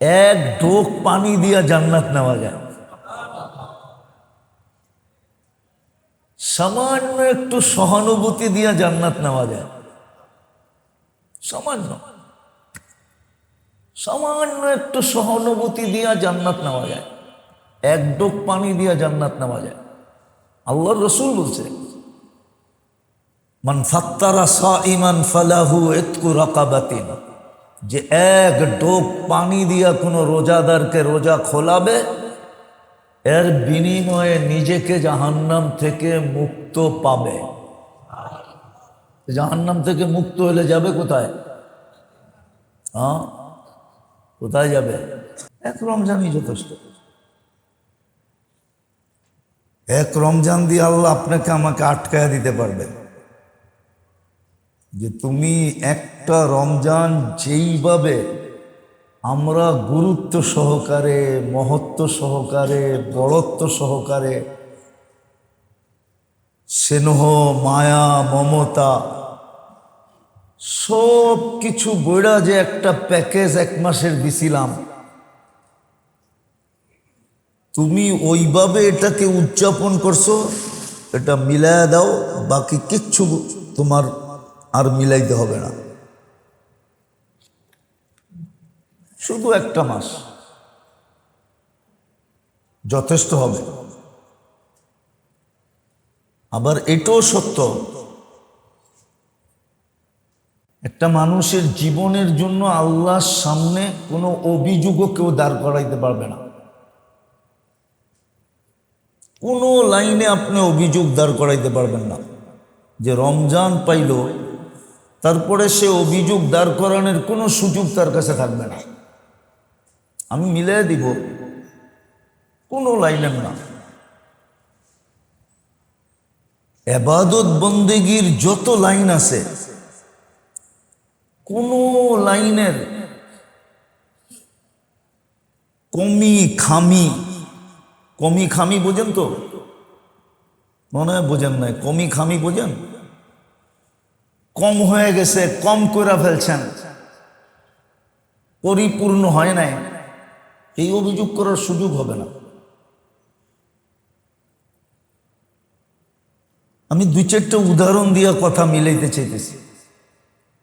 এক ঢোক পানি দিয়া জান্নাত নেওয়া যায়। সামান্য একটু সহানুভূতি দিয়া জান্নাত নেওয়া যায়। সামান্য সামান্য একটু সহানুভূতি দিয়া জান্নাত নেওয়া যায়। এক ঢোক পানি দিয়া জান্নাত নেওয়া যায়। আল্লাহর রাসূল বলছে, মান ফাত্তারা সাইমান ফালাহু ইতকু রাকাবাতিন, যে এক ঢোক পানি দিয়া কোনো রোজাদারকে রোজা খোলাবে, এর বিনিময়ে নিজেকে জাহান্নাম থেকে মুক্ত পাবে। জাহান্নাম থেকে মুক্ত হলে যাবে কোথায়? কোথায় যাবে? এক রমজানই যথেষ্ট। এক রমজান দিয়ে আল্লাহ আপনাকে আমাকে আটকায়া দিতে পারবে, যে তুমি একটা রমজান যেইভাবে আমরা গুরুত্ব সহকারে, মহত্ব সহকারে, বড়ত্ব সহকারে, স্নেহ, মায়া, মমতা সব কিছু বইড়া যে একটা প্যাকেজ এক মাসের দিছিলাম, তুমি ওইভাবে এটাকে উদযাপন করছো, এটা মিলায়া দাও, বাকি কিচ্ছু তোমার আর মিলাইতে হবে না। শুধু একটা মাস যথেষ্ট হবে। আবার এটাও সত্য, একটা মানুষের জীবনের জন্য আল্লাহর সামনে কোনো অভিযোগও কেউ দাঁড় করাইতে পারবে না। কোনো লাইনে আপনি অভিযোগ দাঁড় করাইতে পারবেন না। যে রমজান পাইল, তারপরে সে অভিযোগ দাঁড় করানোর কোনো সুযোগ তার কাছে থাকবে না। আমি মিলাই দিব, কোনো লাইনের না। ইবাদত বন্দেগীর যত লাইন আছে, কোনো লাইনের কমি খামি বোঝেন তো? মনে হয় বোঝেন নাই। কমি খামি বোঝেন? কম হয়ে গেছে, কম করে ফেলছেন, পরিপূর্ণ হয় নাই, এই অভিযোগ করার সুযোগ হবে না। আমি দুই চারটা উদাহরণ দিয়ে কথা মিলাইতে চাইতেছি।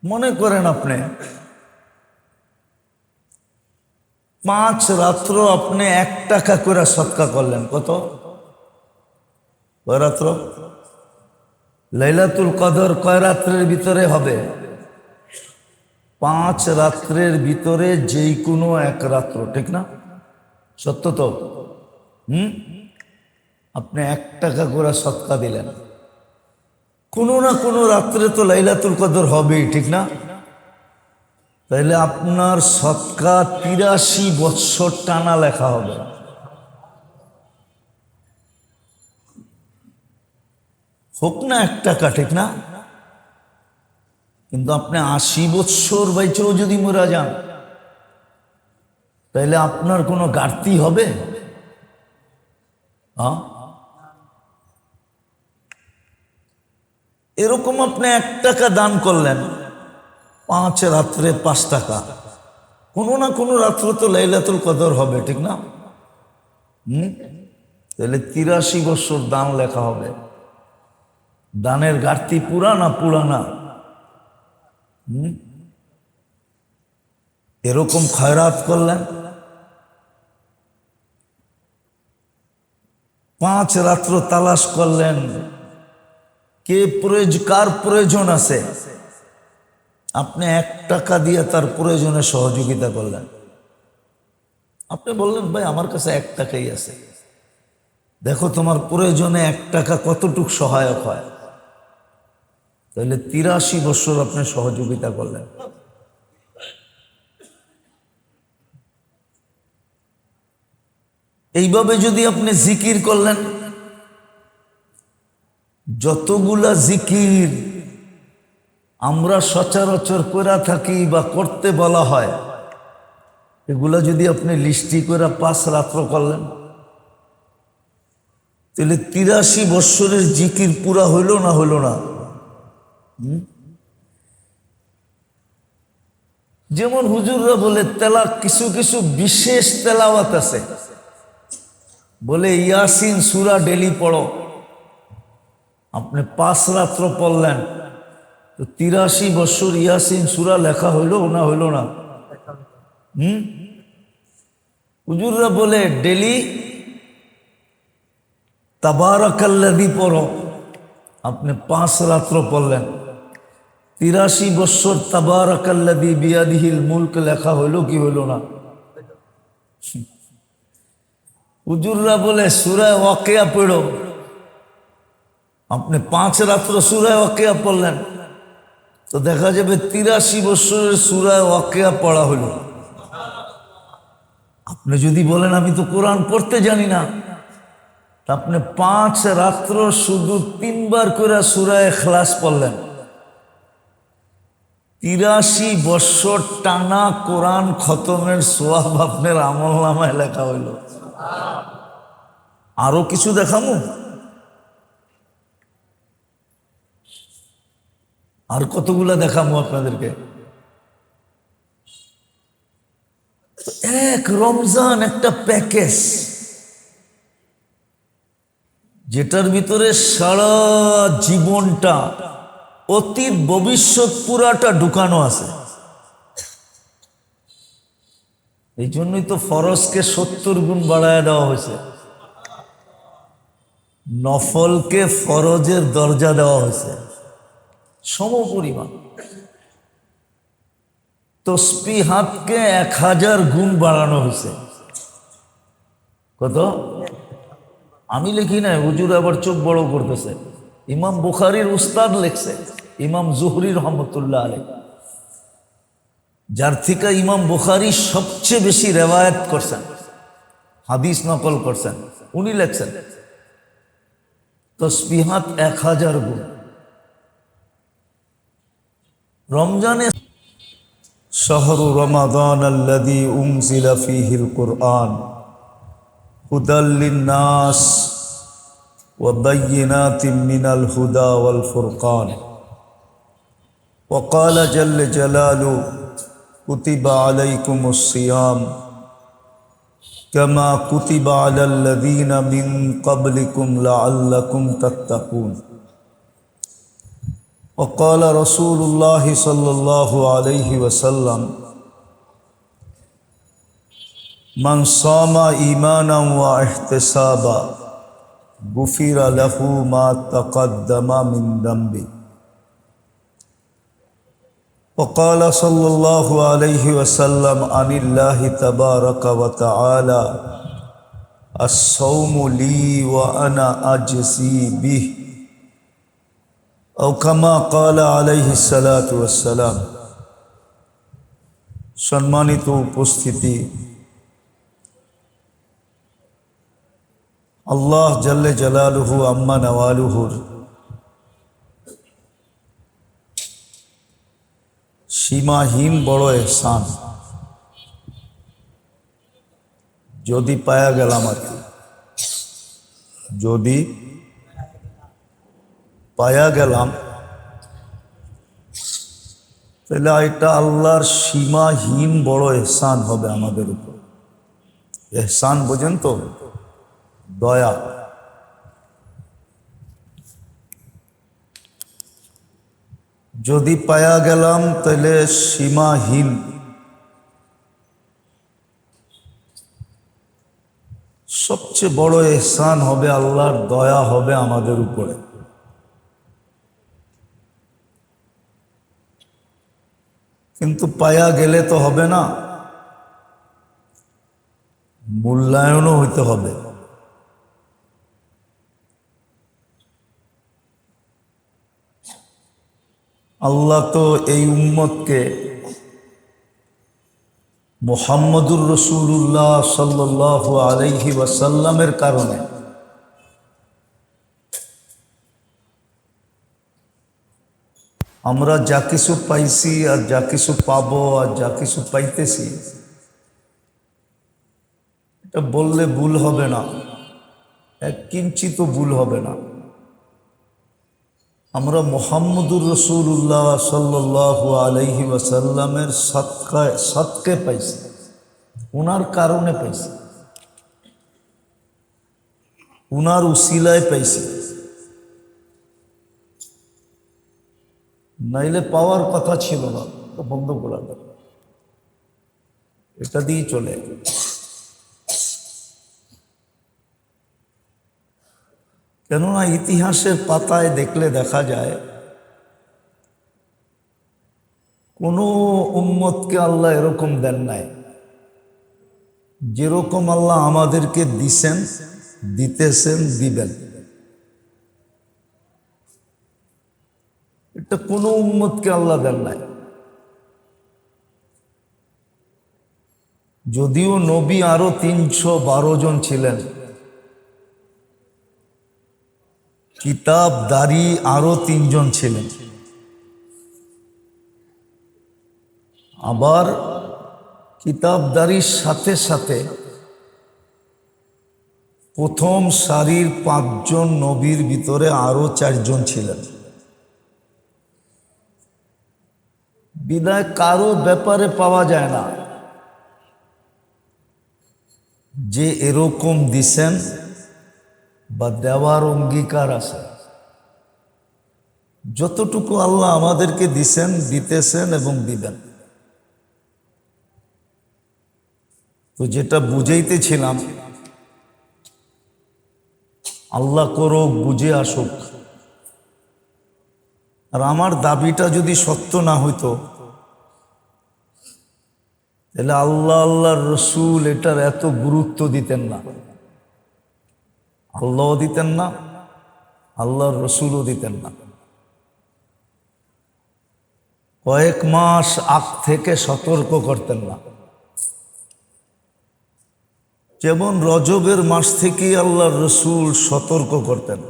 মনে করেন আপনি 5 রাত্র আপনি 1 টাকা করে সদকা করলেন। কত? কয় রাত্র? লাইলাতুল কদর কয় রাত্রের ভিতরে হবে? 5 রাত্রের ভিতরে যেই কোনো 1 রাত্র, ঠিক না? সত্য তো? আপনি 1 টাকা করে সদকা দিলেন, কোনো না কোনো রাত্রে তো লাইলাতুল কদর হবেই, ঠিক না? তাইলে আপনার সদকা 83 বৎসর টানা লেখা হবে। হোক না 1 টাকা, ঠিক না? কিন্তু আপনি 80 বৎসর বাইচেও যদি মরা যান, তাইলে আপনার কোনো ঘাটতি হবে? এরকম আপনি 1 টাকা দান করলেন, 5 রাত্রে 5 টাকা, কোনো না কোনো রাত্র তো লাইলাতুল কদর হবে, ঠিক না? তাহলে 83 বছর দান লেখা হবে। দানের ঘাটতি পুরা না? এরকম খয়রাত করলেন, 5 রাত্র তালাশ করলেন, কার প্রয়োজন আছে, আপনি 1 টাকা দিয়ে তার প্রয়োজনে সহযোগিতা করলেন। আপনি বললেন, ভাই আমার কাছে 1 টাকাই আছে, দেখো তোমার প্রয়োজনে 1 টাকা কতটুক সহায়ক হয়। তাহলে 83 বছর আপনি সহযোগিতা করলেন। এইভাবে যদি আপনি জিকির করলেন, যতগুলা জিকির আমরা সচরাচর করে থাকি বা করতে বলা হয়, এগুলা যদি আপনি লিস্টি করে 5 রাত্র করলেন, তাহলে 83 বৎসরের জিকির পুরা হইল না? যেমন হুজুররা বলে তেলা কিছু কিছু বিশেষ তেলাওয়াত আছে, বলে ইয়াসিন সূরা ডেলি পড়ো। আপনি 5 রাত্র পড়লেন তো 83 বছর ইয়াসিন সূরা লেখা হইল না হইল না? হুজুররা বলে ডেলি তাবারাকাল্লাযী পড়ো। আপনি 5 রাত্র পড়লেন, 83 বছর তাবারাকাল্লাযী বিয়াদিহিল মুলক লেখা হইল কি হইল না? হুজুররা বলে সূরা ওয়াকিয়া পড়ো। আপনি 5 রাত্র সূরা ওয়াকিয়া পড়লেন তো দেখা যাবে 83 বছরের সূরা ওয়াকিয়া পড়া হলো। আপনি যদি বলেন আমি তো কোরআন পড়তে জানি না, তা আপনি 5 রাত্র শুধু 3 বার করে সূরা ইখলাস পড়লেন, 83 বছর টানা কোরআন খতমের সওয়াব আপনার আমলনামায় লেখা হইল। আরো কিছু দেখামু? আর কতগুলা দেখামু আপনাদেরকে? এক রমজান একটা প্যাকেজ, যেটার ভিতরে সারা জীবনটা, অতীত ভবিষ্যৎ পুরাটা ঢুকানো আছে। এই জন্যই তো ফরজকে 70 গুণ বাড়ায় দেওয়া হয়েছে, নফলকে ফরজের দরজা দেওয়া হয়েছে সমপরিমাণ। তসবিহাতকে 1000 গুণ বাড়ানো হয়েছে। কত? আমি লিখি না, হুজুর আবার চোখ বড় করতেছে। ইমাম বুখারীর উস্তাদ লিখছে, ইমাম জুহরি রহমতুল্লাহ আলাইহি, যার থেকে ইমাম বুখারী সবচেয়ে বেশি রেওয়ায়াত করছেন, হাদিস নকল করছেন, উনি লিখছেন তসবিহাত 1000 গুণ। রমজানে শাহরু রমাদান আল্লাযী উনজিলা ফীহিল কুরআন হুদাল লিন-নাস ওয়া বায়্যিনাতিন মিনাল হুদা ওয়াল ফুরকান ওয়া ক্বালা জাল্লা জালালুহু কুতিবা আলাইকুমুস সিয়াম কামা কুতিবা আলাল্লাযীনা মিন ক্বাবলিকুম লাআল্লাকুম তাত্তাকুন। وقال رسول الله صلى الله عليه وسلم من صام إيمانا واحتسابا غفر له ما تقدم من ذنبه. وقال صلى الله عليه وسلم عن الله تبارك وتعالى الصوم لي وأنا أجزي به أو كما قال عليه الصلاة والسلام। সম্মানিত উপস্থিতি, আল্লাহ জাল্লে জালালুহু আম্মা নওয়ালুহুর সীমাহীন বড় ইহসান যদি পায়া গেলাম আর কি, যদি পায়া গেলাম তাহলে এটা আল্লাহর সীমাহীন বড় ইহসান হবে আমাদের উপর। ইহসান বোঝেন তো? দয়া। যদি পায়া গেলাম তাহলে সীমাহীন সবচেয়ে বড় ইহসান হবে, আল্লাহর দয়া হবে আমাদের উপরে। কিন্তু পায়া গেলে তো হবে না, মূল্যায়নও হইতে হবে। আল্লাহ তো এই উম্মতকে মুহাম্মদুর রাসূলুল্লাহ সাল্লাল্লাহু আলাইহি ওয়াসাল্লামের কারণে আমরা যা কিছু পাইছি আর যা কিছু পাবো আর যা কিছু পাইতেছি, এটা বললে ভুল হবে না, এক কিঞ্চিত ভুল হবে না। আমরা মুহাম্মদুর রাসূলুল্লাহ সাল্লাল্লাহু আলাইহি ওয়াসাল্লামের সদকে পাইছি, উনার কারণে পাইছি, উনার উসিলায় পাইছি, নাইলে পাওয়ার কথা ছিল না। তো বন্ধ করা গেল, এটা দিয়ে চলে। কেননা ইতিহাসের পাতায় দেখলে দেখা যায় কোনো উম্মতকে আল্লাহ এরকম দেন নাই যেরকম আল্লাহ আমাদেরকে দিছেন, দিতেছেন, দিবেন। এটা কোনো উম্মতকে আল্লাহ দেন নাই। যদিও নবী আরো 312 জন ছিলেন, কিতাবদারি আরো 3 জন ছিলেন, আবার কিতাবদারির সাথে সাথে প্রথম সারির 5 জন নবীর ভিতরে আরো 4 জন ছিলেন। বিদায় কারো ব্যাপারে পাওয়া যায় না যে এরকম দিছেন বা দেওয়ার অঙ্গীকার আছে। যতটুকু আল্লাহ আমাদেরকে দিছেন, দিতেছেন এবং দিবেন। তো যেটা বুঝাইতেছিলাম, আল্লাহ করুক বুঝে আসুক। আর আমার দাবিটা যদি সত্য না হইতো, তাহলে আল্লাহ আল্লাহর রসুল এটার এত গুরুত্ব দিতেন না। আল্লাহও দিতেন না, আল্লাহর রসুলও দিতেন না। কয়েক মাস আগ থেকে সতর্ক করতেন না। যেমন রজবের মাস থেকেই আল্লাহর রসুল সতর্ক করতেন।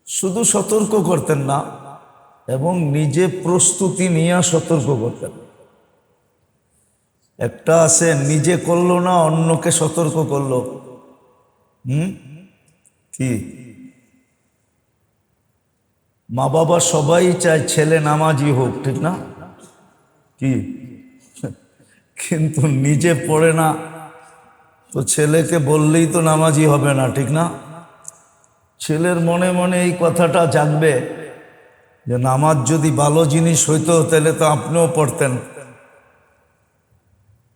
শুধু সতর্ক করতেন না, এবং নিজে প্রস্তুতি নিয়ে সতর্ক করতেন। একটা আছে নিজে করলো না, অন্যকে সতর্ক করলো। কি মা বাবা সবাই চায় ছেলে নামাজি হোক, ঠিক না? কি কিন্তু নিজে পড়ে না, তো ছেলেকে বললেই তো নামাজি হবে না, ঠিক না? ছেলের মনে মনে এই কথাটা জাগবে যে নামাজ যদি ভালো জিনিস হইতো তাহলে তো আপনিও পড়তেন।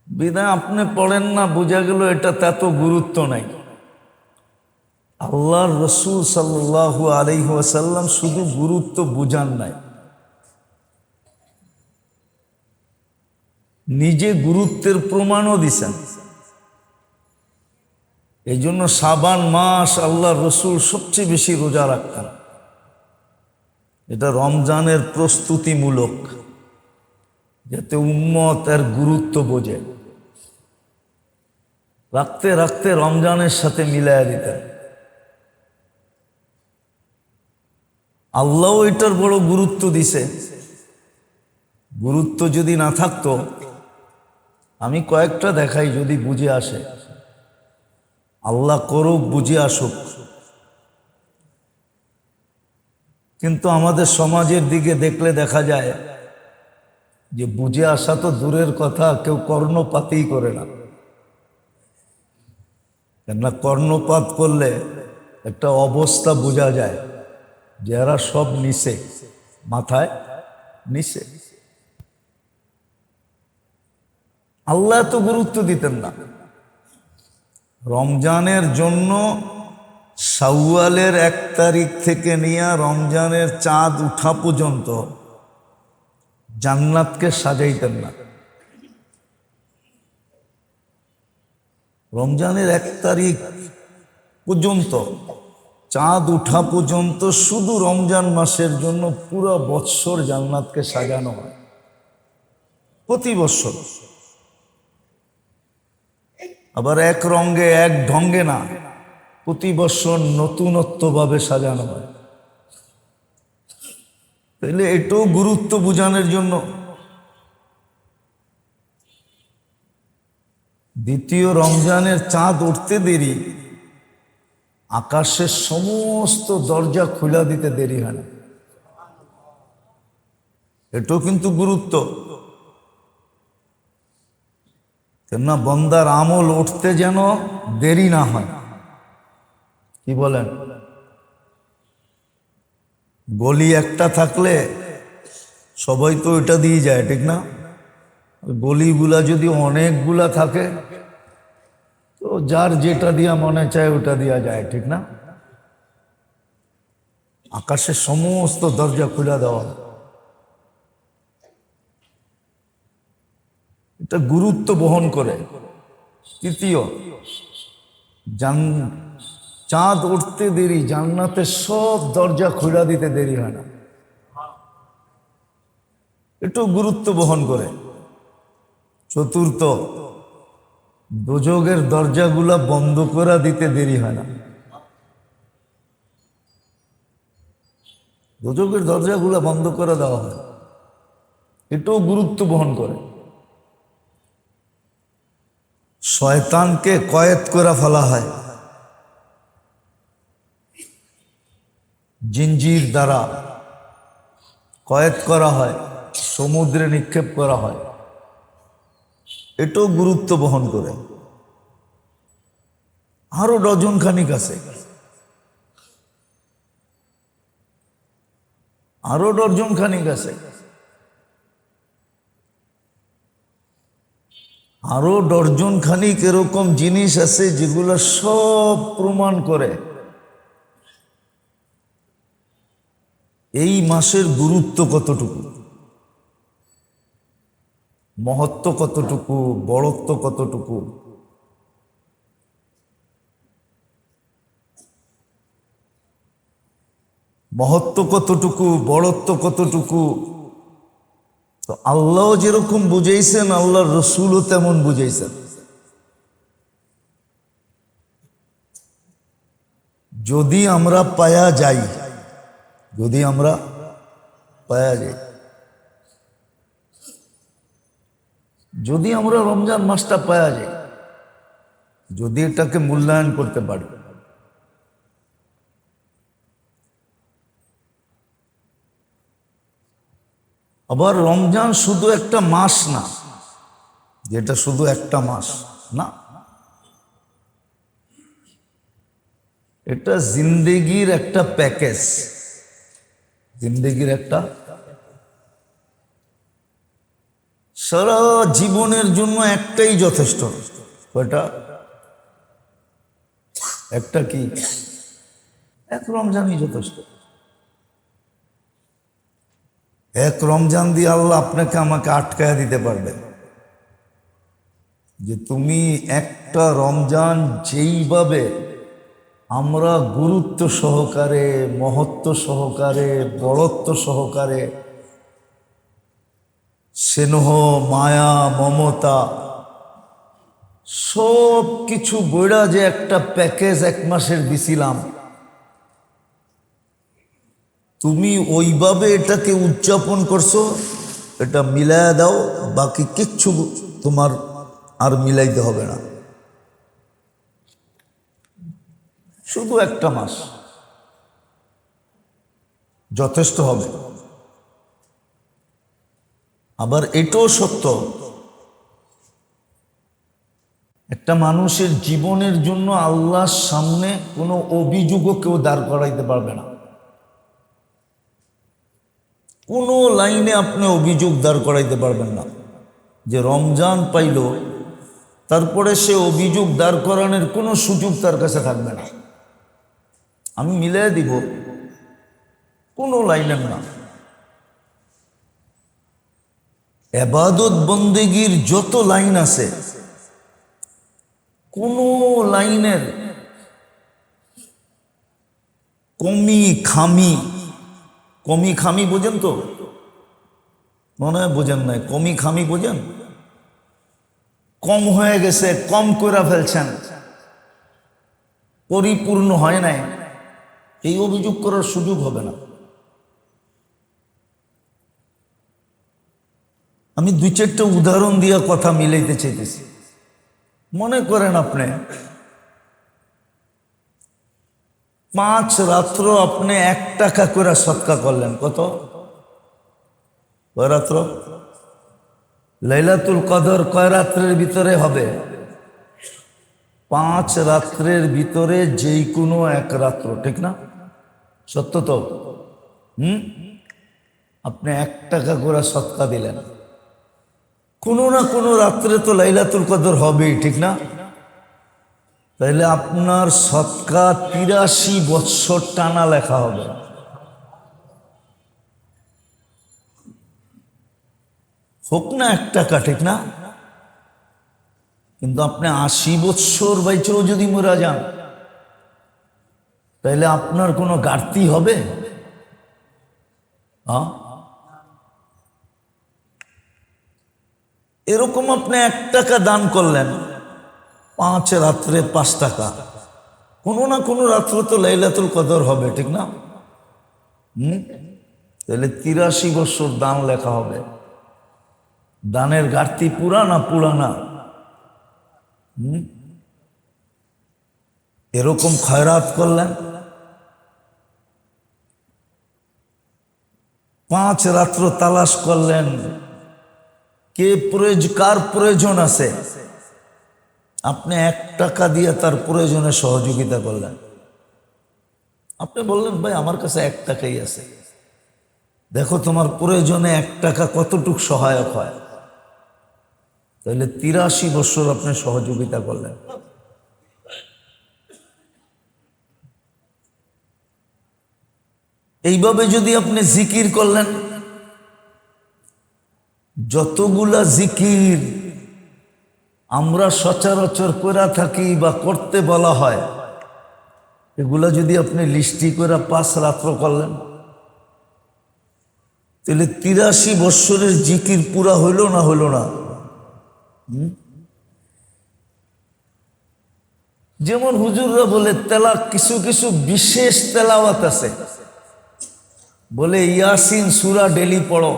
বিধায় আপনি পড়েন না, বোঝা গেল এটা এত গুরুত্ব নাই। আল্লাহর রসুল সাল্লাল্লাহু আলাইহি ওয়াসাল্লাম শুধু গুরুত্ব বুঝান নাই, নিজে গুরুত্বের প্রমাণও দিছেন। এই জন্য শাবান মাস আল্লাহর রসুল সবচেয়ে বেশি রোজা রাখতেন। এটা রমজানের প্রস্তুতিমূলক, যাতে উম্মত এর গুরুত্ব বোঝে। রাখতে রাখতে রমজানের সাথে মিলাইয়া দিতেন। আল্লাহ এটার বড় গুরুত্ব দিছে। গুরুত্ব যদি না থাকতো, আমি কয়েকটা দেখাই যদি বুঝে আসে। আল্লাহ করুক বুঝে আসুক। কিন্তু আমাদের সমাজের দিকে দেখলে দেখা যায় যে বুঝে আসা তো দূরের কথা, কেউ কর্ণপাতই করে না। কেননা কর্ণপাত করলে একটা অবস্থা বোঝা যায় যে এরা সব নিছে, মাথায় নিছে। আল্লাহ এত গুরুত্ব দিতেন না। রমজানের জন্য শাওয়ালের 1 তারিখ থেকে নিয়ে রমজানের চাঁদ উঠা পর্যন্ত জান্নাতকে সাজাইতেন না। রমজানের 1 তারিখ পর্যন্ত, চাঁদ উঠা পর্যন্ত শুধু রমজান মাসের জন্য পুরো বৎসর জান্নাতকে সাজানো হয়, প্রতি বৎসর। আবার এক রঙে এক ঢঙ্গে না, প্রতি বৎসর নতুনত্বভাবে সাজানো হয়। তাইলে এটাও গুরুত্ব বোঝানোর জন্য। দ্বিতীয় রমজানের চাঁদ উঠতে দেরি, আকাশের সমস্ত দরজা খুলে দিতে দেরি হয় না। এটাও কিন্তু গুরুত্ব। কেননা বন্দার আমল উঠতে যেন দেরি না হয়। কি বলেন? গলি একটা থাকলে সবাই তো এটা দিয়ে যায়, ঠিক না? গলিগুলা যদি অনেকগুলা থাকে তো যার যেটা দিয়া মনে চায় ওটা দিয়া যায়, ঠিক না? আকাশের সমস্ত দরজা খুলে দেওয়া, এটা গুরুত্ব বহন করে। তৃতীয়, চাঁদ উঠতে দেরি, জান্নাতের সব দরজা খুলে দিতে দেরি হয় না, এটাও গুরুত্ব বহন করে। চতুর্থ, দোজখের দরজাগুলা বন্ধ করে দিতে দেরি হয় না। দোজখের দরজাগুলা বন্ধ করে দেওয়া হয়, এটাও গুরুত্ব বহন করে। শয়তানকে কয়েদ করে ফেলা হয় জিঞ্জির দ্বারা, কয়েদ করা হয়, সমুদ্রে নিক্ষেপ করা হয়, এটাও গুরুত্ব বহন করে। আরো ডজন খানিক আছে, আরো ডজন খানিক আছে, আরো ডজন খানিক এরকম জিনিস আছে যেগুলো সব প্রমাণ করে এই মাসের গুরুত্ব কতটুকু, মহত্ব কতটুকু, বড়ত্ব কতটুকু। মহত্ব কতটুকু, বড়ত্ব কতটুকু, তো আল্লাহ যেরকম বুঝাইছেন আল্লাহর রসুলও তেমন বুঝাইছেন। যদি আমরা পায়া যাই, যদি আমরা পায়া যাই, যদি আমরা রমজান মাসটা পায়া যাই, যদি এটাকে মূল্যায়ন করতে পারি, আবার রমজান শুধু একটা মাস না, যেটা শুধু একটা মাস না, এটা জিন্দেগির একটা প্যাকেজ, জিন্দেগির একটা, সারা জীবনের জন্য একটাই যথেষ্ট। কয়টা? একটা কি? এক রমজানই যথেষ্ট। এক রমজান দিয়ে আল্লাহ আপনাকে আমাকে আটকায়া দিতে পারবে যে তুমি একটা রমজান যেইভাবে আমরা গুরুত্ব সহকারে, মহত্ব সহকারে, বড়ত্ব সহকারে, স্নেহ, মায়া, মমতা সব কিছু বইড়া যে একটা প্যাকেজ এক মাসের দিছিলাম, তুমি ওইভাবে এটাকে উদযাপন করছো, এটা মিলায়া দাও, বাকি কিচ্ছু তোমার আর মিলাইতে হবে না। শুধু একটা মাস যথেষ্ট হবে। আবার এটাও সত্য, একটা মানুষের জীবনের জন্য আল্লাহর সামনে কোনো অভিযোগও কেউ দাঁড় করাইতে পারবে না। কোনো লাইনে আপনি অভিযোগ দাঁড় করাইতে পারবেন না যে রমজান পাইল, তারপরে সে অভিযোগ দাঁড় করানোর কোনো সুযোগ তার কাছে থাকবে না। আমি মিলাই দিব, কোনো লাইনের না। ইবাদত বন্দেগীর যত লাইন আছে, কোনো লাইনের কমি খামি, কমি খামি বোঝেন তো? মনে হয় বোঝেন নাই। কমি খামি বোঝেন? কম হয়ে গেছে, কম করে ফেলছেন, পরিপূর্ণ হয় নাই, এই অভিযোগ করার সুযোগ হবে না। আমি দুই চারটা উদাহরণ দিয়ে কথা মিলাইতে চাইতেছি। মনে করেন আপনি 5 রাত্র আপনি 1 টাকা করে সৎকা করলেন, কত? কয় রাত্র? লাইলাতুল কদর কয় রাত্রের ভিতরে হবে? 5 রাত্রের ভিতরে যেই কোনো 1 রাত্র, ঠিক না? সত্য তো? আপনি 1 টাকা করে সৎকা দিলেন, কোনো না কোনো রাত্রে তো লাইলাতুল কদর হবেই, ঠিক না? তাইলে আপনার সৎকা 83 বৎসর টানা লেখা হবে। হোক না 1 টাকা, ঠিক না? কিন্তু আপনি 80 বৎসর বাইচেও যদি মরা যান, তাইলে আপনার কোনো ঘাটতি হবে? এরকম আপনি 1 টাকা দান করলেন, 5 রাত্রে 5 টাকা, কোনো না কোনো রাত্র তো লাইলাতুল কদর হবে, ঠিক না? তাহলে 83 বছর দান লেখা হবে। দানের ঘাটতি পুরা না পুরানা? এরকম খয়রাত করলেন, 5 রাত্র তালাশ করলেন, কার প্রয়োজন আছে, আপনি 1 টাকা দিয়ে তার প্রয়োজনে সহযোগিতা করলেন। আপনি বললেন, ভাই আমার কাছে 1 টাকাই আছে, দেখো তোমার প্রয়োজনে 1 টাকা কতটুক সহায়ক হয়। তাহলে 83 বছর আপনি সহযোগিতা করলেন। এইভাবে যদি আপনি জিকির করলেন, যতগুলা জিকির আমরা সচরাচর করে থাকি বা করতে বলা হয়, এগুলা যদি আপনি লিস্টি করে 5 রাত্র করলেন, তাহলে 83 বৎসরের জিকির পুরা হইল না হইল না? যেমন হুজুররা বলে কিছু কিছু বিশেষ তেলাওয়াত আছে, বলে ইয়াসিন সূরা ডেলি পড়ো।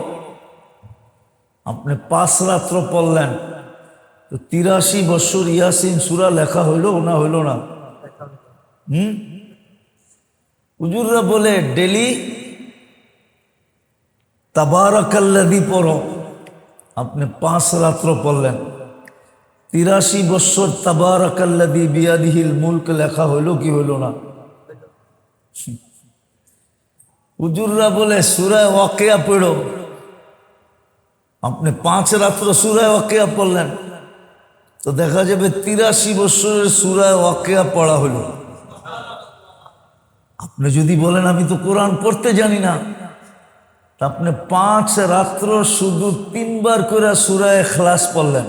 আপনি 5 রাত্র পড়লেন, তো 83 বৎসর ইয়াসিন সূরা লেখা হইল না হইল না? হুজুররা বলে ডেলি তাবারাকাল্লাযী পড়ো। আপনি 5 রাত্র পড়লেন, 83 বৎসর তাবারাকাল্লাযী বিয়াদিহিল মুলক লেখা হইল কি হইল না? হুজুররা বলে সূরা ওয়াকিয়া পড়ো। আপনি 5 রাত্র সূরা ওয়াকিয়া পড়লেন, তো দেখা যাবে 83 বৎসরের সূরা ওয়াকিয়া পড়া হইল। আপনি যদি বলেন আমি তো কোরআন পড়তে জানি না, তা আপনি 5 রাত্র শুধু 3 বার করে সূরা ইখলাস পড়লেন,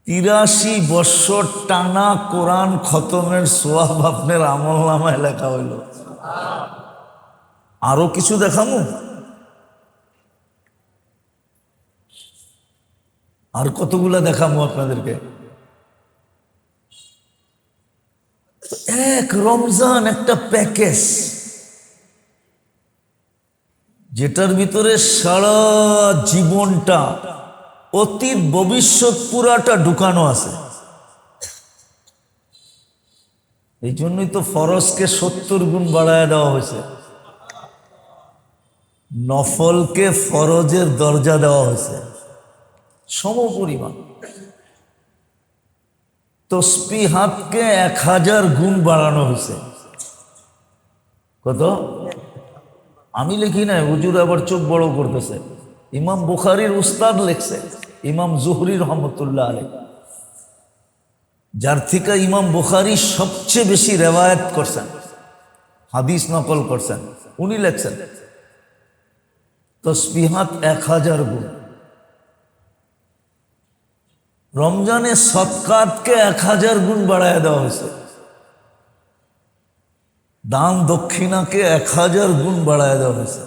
83 বৎসর টানা কোরআন খতমের সওয়াব আপনার আমলনামায় লেখা হইল। আরো কিছু দেখামু? আর কতগুলা দেখামু আপনাদেরকে? এক রমজান একটা প্যাকেজ, যেটার ভিতরে সারা জীবনটা, অতীত ভবিষ্যৎ পুরাটা ঢুকানো আছে। এই জন্যই তো ফরজকে 70 গুণ বাড়ায় দেওয়া হয়েছে, নফলকে ফরজের দরজা দেওয়া হয়েছে সমপরিমাণ। তসবিহাতকে 1000 গুণ বাড়ানো হয়েছে। কত? আমি লিখি নাই, হুজুর আবার চোখ বড় করতেছে। ইমাম বুখারীর উস্তাদ লিখছে, ইমাম জুহরি রহমতুল্লাহ আলাইহি, যার থেকে ইমাম বুখারী সবচেয়ে বেশি রেওয়ায়াত করছেন, হাদিস নকল করছেন, উনি লিখছেন তসবিহাত 1000 গুণ। রমজানে সদকাতকে 1000 গুণ বাড়ায় দেওয়া হয়েছে, দান দক্ষিণাকে 1000 গুণ বাড়ায় দেওয়া হয়েছে।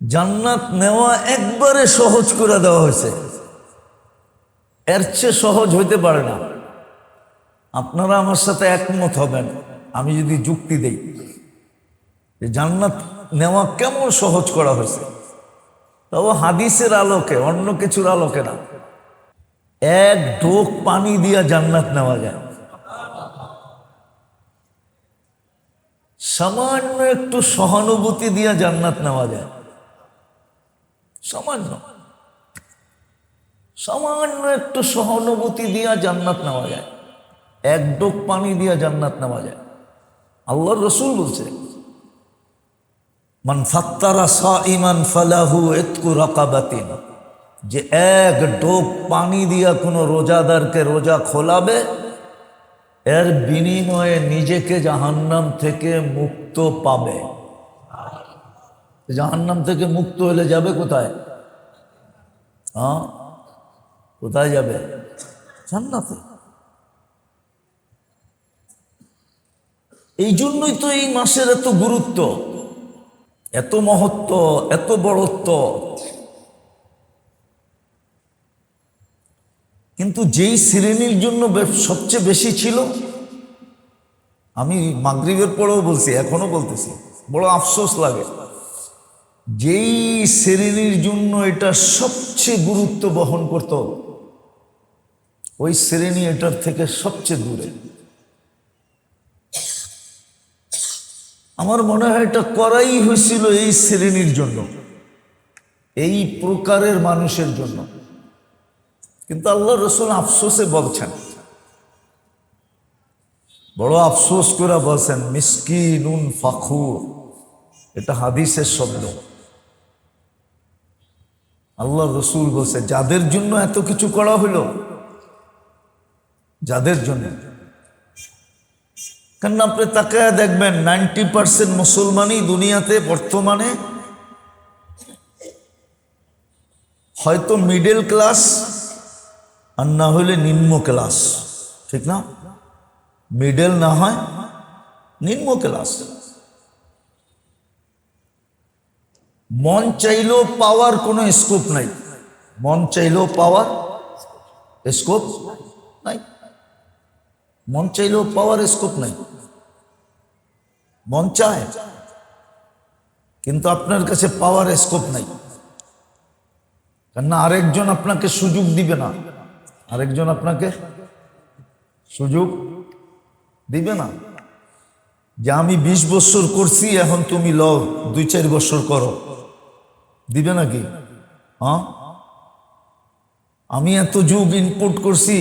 জান্নাত নেওয়া একবারে সহজ করে দেওয়া হয়েছে, এর চেয়ে সহজ হইতে পারে না। আপনারা আমার সাথে একমত হবেন আমি যদি যুক্তি দেই যে জান্নাত নেওয়া কেমন সহজ করা হয়েছে, তাও হাদিসের আলোকে, অন্য কিছুর আলোকে না। এক ঢোক পানি দিয়া জান্নাত নেওয়া যায়। সামান্য একটু সহানুভূতি দিয়া জান্নাত নেওয়া যায়। সামান্য সামান্য একটু সহানুভূতি দিয়া জান্নাত নেওয়া যায়। এক ঢোক পানি দিয়া জান্নাত নেওয়া যায়। আল্লাহর রাসূল বলছে, মান ফাত্তারা সাইমান ফালাহু ইতকু রাকাবাতিন, যে এক ঢোক পানি দিয়া কোনো রোজাদারকে রোজা খোলাবে, এর বিনিময়ে নিজেকে জাহান্নাম থেকে মুক্ত পাবে। জাহান্নাম থেকে মুক্ত হলে যাবে কোথায়? কোথায় যাবে? জান্নাতে। এই জন্যই তো এই মাসের এত গুরুত্ব, এত মহত্ব, এত বড়ত্ব। কিন্তু যেই শ্রেণীর জন্য সবচেয়ে বেশি ছিল, আমি মাগরিবের পরেও বলছি, এখনো বলতেছি, বড় আফসোস লাগে, যেই শ্রেণীর জন্য এটা সবচেয়ে গুরুত্ব বহন করত, ওই শ্রেণী এটার থেকে সবচেয়ে দূরে। আমার মনে হয় এটা করাই হয়েছিল এই শ্রেণীর জন্য, এই প্রকারের মানুষের জন্য। কিন্তু আল্লাহ রাসূল আফসোসে বলছেন, বড় আফসোস করে বলছেন, মিসকিনুন ফাখুর। এটা হাদিসের শব্দ। আল্লাহ রাসূল বলছে, যাদের জন্য এত কিছু করা হলো, যাদের জন্য। কেন আপনি তাকায় দেখবেন 90% মুসলমানই দুনিয়াতে বর্তমানে হয়তো মিডল ক্লাস আর না হলে নিম্ন ক্লাস, ঠিক না? মিডল না হয় নিম্ন ক্লাস। মন চাইলেও পাওয়ার কোনো স্কোপ নাই। মন চাইলেও পাওয়ার স্কোপ নাই। মন চাইলেও পাওয়ার স্কোপ নাই। মন চায়, কিন্তু আপনার কাছে পাওয়ার স্কোপ নাই। কেননা আরেকজন আপনাকে সুযোগ দিবে না। আরেকজন আপনাকে সুযোগ দিবে না যে আমি 20 বছর করছি, এখন তুমি লও 2-4 বছর করো। দিবে নাকি? আমি এত যুগ ইনপুট করছি,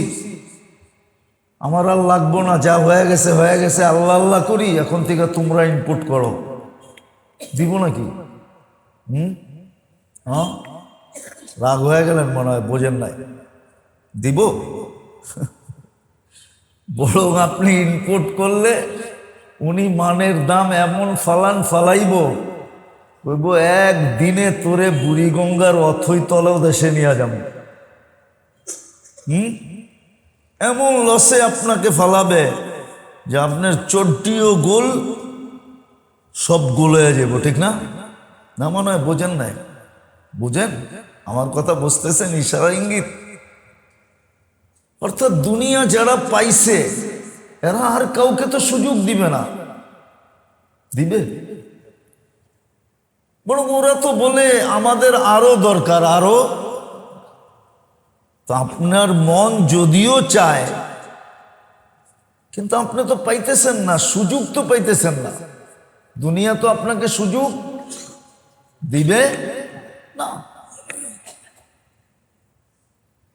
আমার আর লাগবো না, যা হয়ে গেছে হয়ে গেছে, আল্লাহ আল্লাহ করি, এখন থেকে তোমরা ইনপুট করো। দিব নাকি? রাগ হয়ে গেলেন মনে হয়, বোঝেন নাই। দিব? বরং আপনি ইনপুট করলে উনি মানের দাম এমন ফালাইব, বলব একদিনে তোরে বুড়িগঙ্গার অথই তলেও দেশে নিয়ে যাব। এমন লসে আপনাকে ফালাবে যে আপনার চড্ডিও গোল, সব গোল হয়ে যাব, ঠিক না? না মনে হয় বোঝেন নাই? বুঝেন আমার কথা? বুঝতেছেন ইশারা ইঙ্গিত? অর্থাৎ দুনিয়া যারা পাইছে, এরা আর কাউকে তো সুযোগ দিবে না। দিবে? বরং ওরা তো বলে আমাদের আরো দরকার, আরো। তো আপনার মন যদিও চায়, কিন্তু আপনি তো পাইতেছেন না, সুযোগ তো পাইতেছেন না। দুনিয়া তো আপনাকে সুযোগ দিবে না।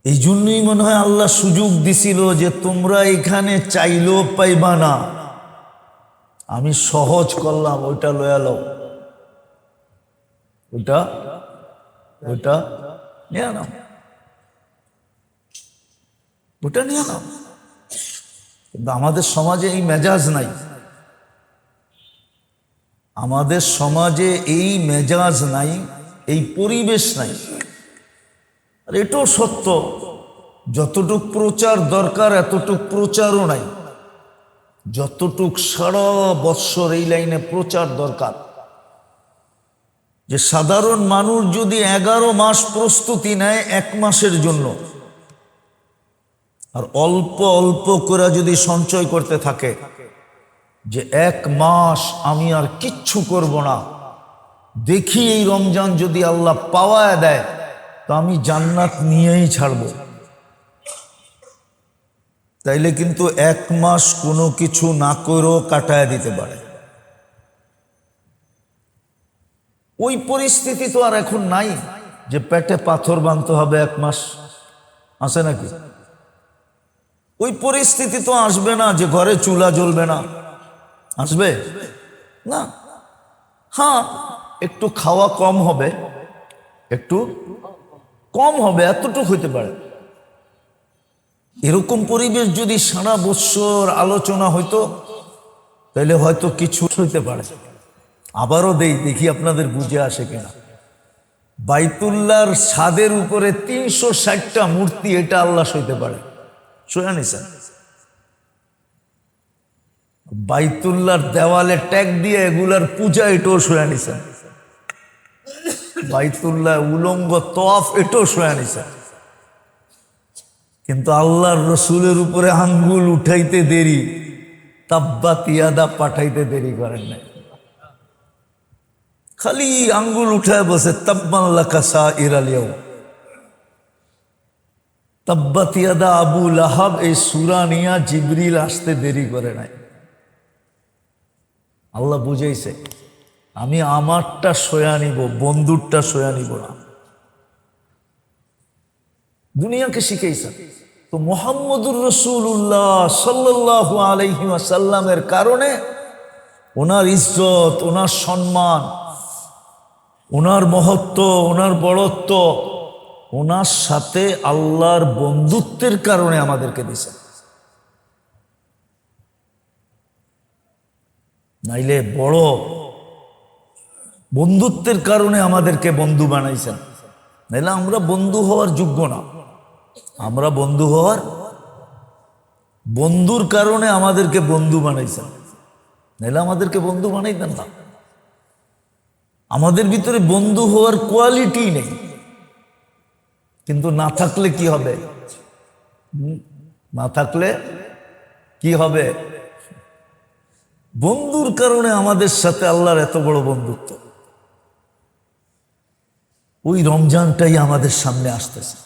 এই জন্যই মনে হয় আল্লাহ সুযোগ দিছিল যে তোমরা এখানে চাইলেও পাইবা না, আমি সহজ করলাম, ওইটা লয়া লও, ওইটা নিয়ে নাও, ওটা নিয়ে নাও। কিন্তু আমাদের সমাজে এই মেজাজ নাই। আমাদের সমাজে এই মেজাজ নাই, এই পরিবেশ নাই। আর এটাও সত্য, যতটুক প্রচার দরকার এতটুক প্রচারও নাই। যতটুক সারা বৎসর এই লাইনে প্রচার দরকার, যে সাধারণ মানুষ যদি 11 মাস প্রস্তুতি নেয় 1 মাসের জন্য, আর অল্প অল্প করে যদি সঞ্চয় করতে থাকে, যে 1 মাস আমি আর কিচ্ছু করব না, দেখি এই রমজান যদি আল্লাহ পাওয়া দেয় তো আমি জান্নাত নিয়েই ছাড়ব। তাইলে কিন্তু 1 মাস কোনো কিছু না করেও কাটায় দিতে পারে। ওই পরিস্থিতি তো আর এখন নাই যে পেটে পাথর বাঁধতে হবে 1 মাস, আছে নাকি? ওই পরিস্থিতি তো আসবে না যে ঘরে চুলা জ্বলবে না, আসবে না। হ্যাঁ, একটু খাওয়া কম হবে, একটু কম হবে, এতটুকু হইতে পারে। এরকম পরিবেশ যদি সারা বছর আলোচনা হইতো তাহলে হয়তো কিছু হইতে পারে। আবারও দেখি আপনাদের বুঝে আসে কিনা। বাইতুল্লাহর ছাদের উপরে 360টা মূর্তি, এটা আল্লাহ সইতে পারে? সইয়া নিছেন? বাইতুল্লাহর দেওয়ালে ট্যাগ দিয়ে এগুলার পূজা, এটাও সইয়া নিছেন? বাইতুল্লাহ উলঙ্গ তওয়াফ, এটাও সইয়া নিছেন? কিন্তু আল্লাহর রসুলের উপরে আঙ্গুল উঠাইতে দেরি, তাব্বাত ইয়াদা পাঠাইতে দেরি করেন নাই। খালি আঙ্গুল উঠায় বসে তাব্বান লাকা সাইরাল ইয়াউম, তাব্বাত ইয়াদা আবু লাহাব, এই সূরা নিয়া জিবরিল আসতে দেরি করে নাই। আল্লাহ বুঝাইছে আমি আমারটা সয়া নিব, বন্ধুরটা সয়া নিব না। দুনিয়াকে শিখাইছে। তো মুহাম্মদুর রাসূলুল্লাহ সাল্লাল্লাহু আলাইহি ওয়াসাল্লামের কারণে ওনার ইজ্জত, ওনার সম্মান, ওনার মহত্ব, ওনার বড়ত্ব, ওনার সাথে আল্লাহর বন্ধুত্বের কারণে আমাদেরকে দিছে। নাইলে বড় বন্ধুত্বের কারণে আমাদেরকে বন্ধু বানাইছেন, নাইলে আমরা বন্ধু হওয়ার যোগ্য না। আমরা বন্ধু হওয়ার, বন্ধুর কারণে আমাদেরকে বন্ধু বানাইছেন, নাইলে আমাদেরকে বন্ধু বানাইতেন না। আমাদের ভিতরে বন্ধু হওয়ার কোয়ালিটি নেই, কিন্তু না থাকলে কি হবে? না থাকলে কি হবে? বন্ধুর কারণে আমাদের সাথে আল্লাহর এত বড় বন্ধুত্ব। ওই রমজানটাই আমাদের সামনে আসতেছে।